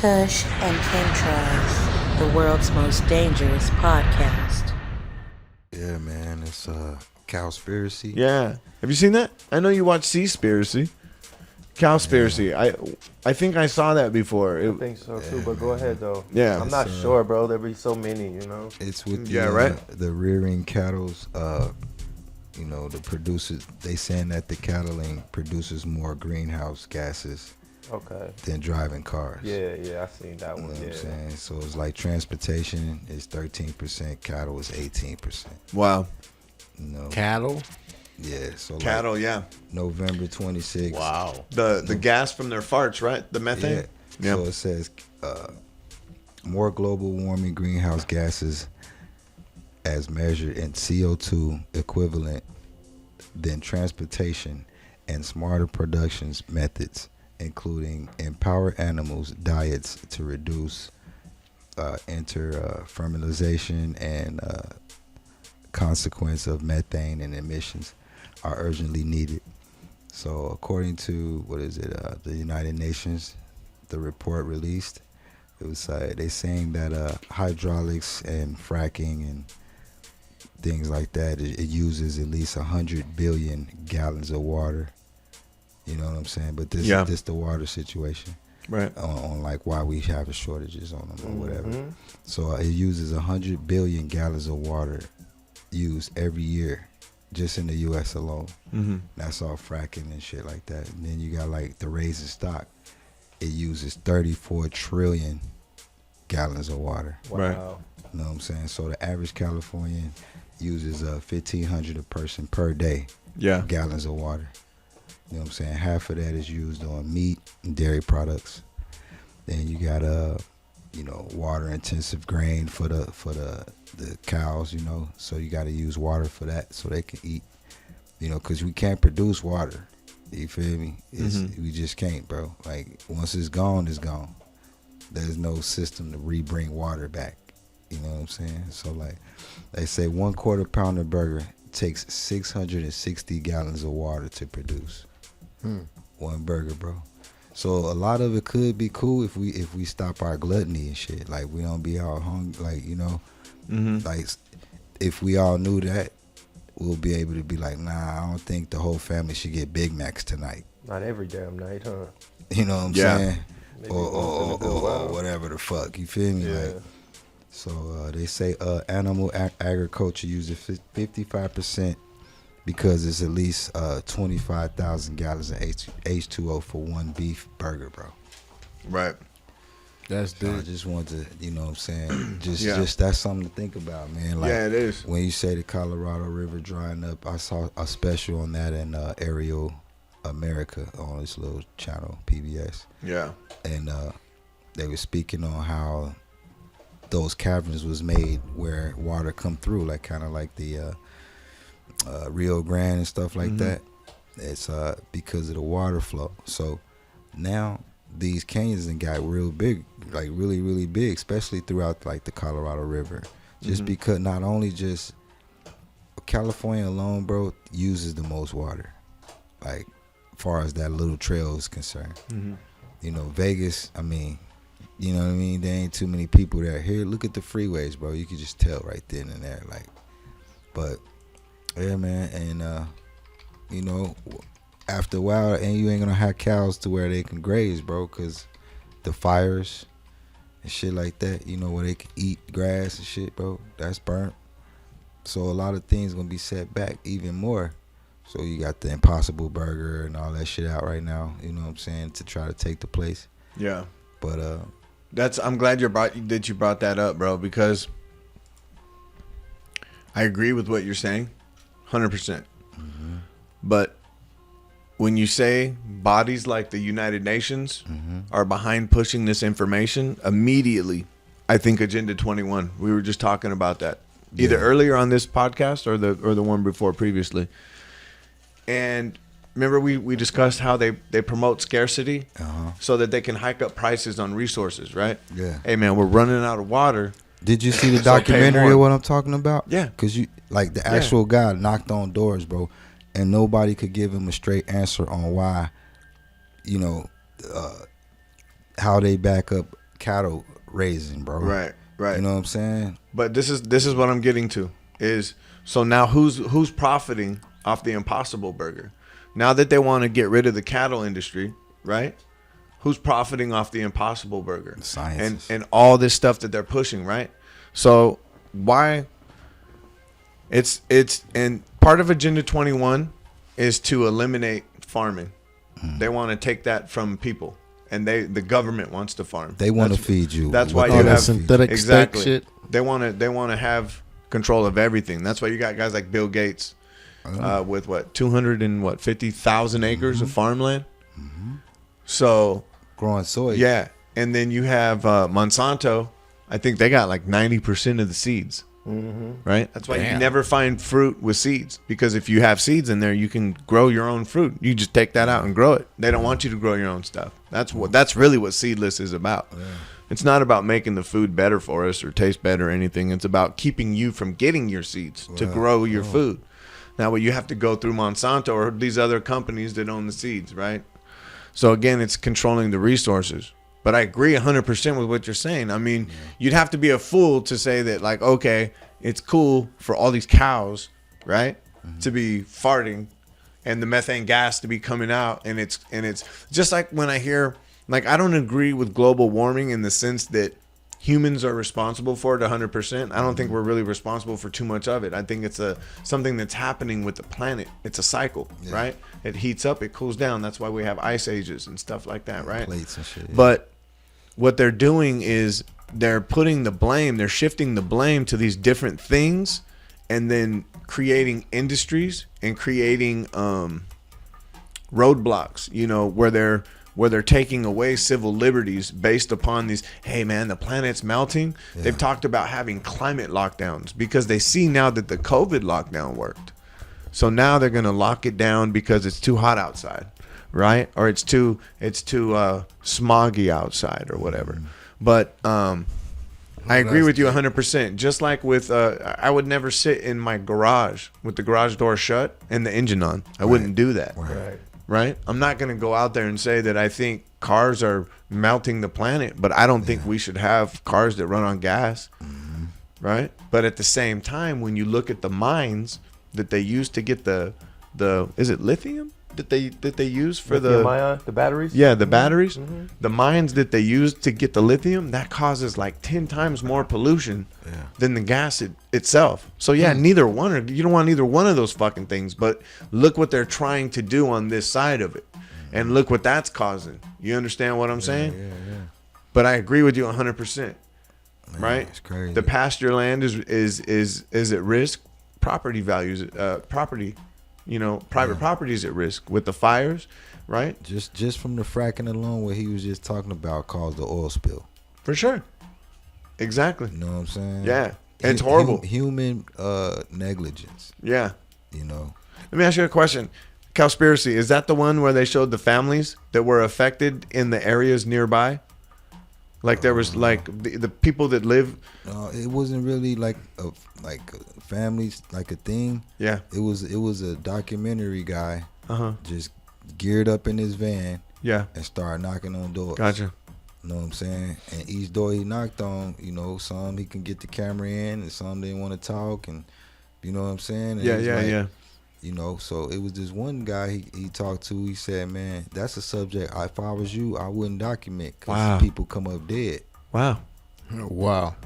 Kush and Chemtrails, the world's most dangerous podcast. Yeah, man, it's Cowspiracy. Yeah. Have you seen that? I know you watch Seaspiracy. Cowspiracy. I think I saw that before. I think so too, but go ahead though. Yeah. I'm not sure, bro. There be so many, you know. It's with the the rearing cattle's the producers, they saying that the cattling produces more greenhouse gases than driving cars. Yeah, I seen that You know one. what Yeah. I'm saying? So it's like transportation is 13%, cattle is 18%. Wow. You know? Cattle? Yeah, so Cattle, like yeah. November 26th. Wow. The gas from their farts, right? The methane? Yeah. So it says more global warming greenhouse gases as measured in CO2 equivalent than transportation and smarter production methods, including empower animals' diets to reduce fertilization and consequence of methane and emissions are urgently needed. So according to the United Nations, the report released, it was they saying that hydraulics and fracking and things like that, it uses at least 100 billion gallons of water. You know what I'm saying? But this is the water situation, Right. on like why we have shortages on them or whatever. So it uses 100 billion gallons of water used every year just in the U.S. alone. Mm-hmm. That's all fracking and shit like that. And then you got like the raising stock. It uses 34 trillion gallons of water. Wow. Right. You know what I'm saying? So the average Californian uses 1,500 a person per day Yeah. gallons of water. You know what I'm saying? Half of that is used on meat and dairy products. Then you got water intensive grain for the cows, you know. So you got to use water for that so they can eat. You know, cuz we can't produce water. You feel me? We just can't, bro. Like once it's gone, it's gone. There's no system to rebring water back. You know what I'm saying? So like they say 1/4 pounder burger takes 660 gallons of water to produce. One burger, bro. So a lot of it could be cool if we stop our gluttony and shit. Like we don't be all hungry. Like like if we all knew that, we'll be able to be like, nah, I don't think the whole family should get Big Macs tonight. Not every damn night, huh? You know what I'm saying? Maybe Or once in a good while. whatever the fuck. You feel me? Yeah. Like, so they say animal agriculture uses 55% because it's at least 25,000 gallons of H2O for one beef burger, bro. Right. That's So I good. just wanted to, you know what I'm saying? Just that's something to think about, man. Like, Yeah, it is. when you say the Colorado River drying up, I saw a special on that in Aerial America on this little channel, PBS. Yeah. And they were speaking on how those caverns was made where water come through, like kind of like the Rio Grande and stuff like that. It's because of the water flow. So now these canyons and got real big, like really, really big, especially throughout like the Colorado River. Just because not only just California alone, bro, uses the most water. Like far as that little trail is concerned. You know, Vegas, I mean, you know what I mean? There ain't too many people there. Here, look at the freeways, bro. You can just tell right then and there. Like, but yeah, man. And, after a while, and you ain't going to have cows to where they can graze, bro, because the fires and shit like that, you know, where they can eat grass and shit, bro, that's burnt. So a lot of things going to be set back even more. So you got the Impossible Burger and all that shit out right now, you know what I'm saying, to try to take the place. Yeah. But I'm glad you brought that up, bro, because I agree with what you're saying, 100%. But when you say bodies like the United Nations are behind pushing this information, immediately I think Agenda 21. We were just talking about that either earlier on this podcast or the one before previously. And remember we discussed how they promote scarcity so that they can hike up prices on resources, right? Yeah. Hey man, we're running out of water. did you see the So pay documentary more. of what I'm talking about? Yeah. Because you like the actual guy knocked on doors, bro, and nobody could give him a straight answer on why, how they back up cattle raising, bro. Right. You know what I'm saying? But this is what I'm getting to is, so now who's profiting off the Impossible Burger? Now that they want to get rid of the cattle industry, right? Who's profiting off the Impossible Burger? Science. And all this stuff that they're pushing, right? So why it's and part of Agenda 21 is to eliminate farming. They want to take that from people. And the government wants to farm. They want to feed you. That's why What you they have feed you. synthetic exactly. steak shit. They want to have control of everything. That's why you got guys like Bill Gates with 250,000 acres of farmland. So growing soy. yeah, and then you have Monsanto. I think they got like 90% of the seeds. Right. That's why you Damn. never find fruit with seeds, because if you have seeds in there, you can grow your own fruit. You just take that out and grow it. They don't want you to grow your own stuff. That's really what seedless is about. It's not about making the food better for us or taste better or anything. It's about keeping you from getting your seeds to grow your food. Now, what you have to go through Monsanto or these other companies that own the seeds, right? So again, it's controlling the resources. But I agree 100% with what you're saying. I mean, you'd have to be a fool to say that, like, okay, it's cool for all these cows, right, to be farting and the methane gas to be coming out. And it's just like when I hear, like, I don't agree with global warming in the sense that humans are responsible for it 100%. I don't think we're really responsible for too much of it. I think it's something that's happening with the planet. It's a cycle, right? It heats up, it cools down. That's why we have ice ages and stuff like that, right? Plates and shit. But what they're doing is they're putting the blame, they're shifting the blame to these different things, and then creating industries and creating roadblocks, you know, where they're taking away civil liberties based upon these, hey man, the planet's melting. They've talked about having climate lockdowns because they see now that the COVID lockdown worked. So now they're going to lock it down because it's too hot outside, right? Or it's too smoggy outside or whatever. But I agree with you 100%. Just like with I would never sit in my garage with the garage door shut and the engine on. I wouldn't do that. Right? I'm not going to go out there and say that I think cars are melting the planet, but I don't think we should have cars that run on gas. Right? But at the same time, when you look at the mines that they use to get the is it lithium that they use for the batteries? Yeah, the batteries. The mines that they use to get the lithium, that causes like 10 times more pollution than the gas itself. So yeah, you don't want either one of those fucking things, but look what they're trying to do on this side of it. And look what that's causing. You understand what I'm saying? Yeah. But I agree with you 100%. Right? It's crazy. The pasture land is at risk. Property values, private property is at risk with the fires, right? Just from the fracking alone, what he was just talking about caused the oil spill. For sure. Exactly. You know what I'm saying? Yeah. It's horrible. Human negligence. Yeah. You know. Let me ask you a question. Cowspiracy, is that the one where they showed the families that were affected in the areas nearby? Like there was like the people that live. No, it wasn't really like families like a thing. Yeah. It was a documentary guy. Just geared up in his van. Yeah. And started knocking on doors. Gotcha. You know what I'm saying? And each door he knocked on, you know, some he can get the camera in, and some didn't want to talk, and you know what I'm saying? And it was like, you know, so it was this one guy he talked to. He said, "Man, that's a subject. If I was you, I wouldn't document because people come up dead." Wow. Wow.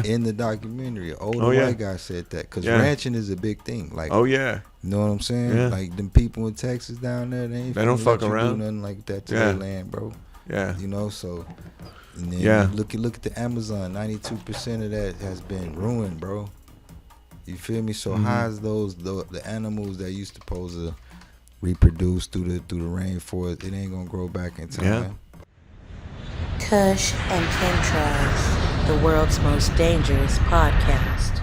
In the documentary, an older white guy said that because ranching is a big thing. Like, oh yeah, you know what I'm saying? Yeah. Like them people in Texas down there, they don't fuck around. Do nothing like that to their land, bro. Yeah. You know, so and then look at the Amazon. 92% of that has been ruined, bro. You feel me? So how's the animals that used to supposed to reproduce through the rainforest? It ain't gonna grow back in time. Yeah. Kush and Chemtrails, the world's most dangerous podcast.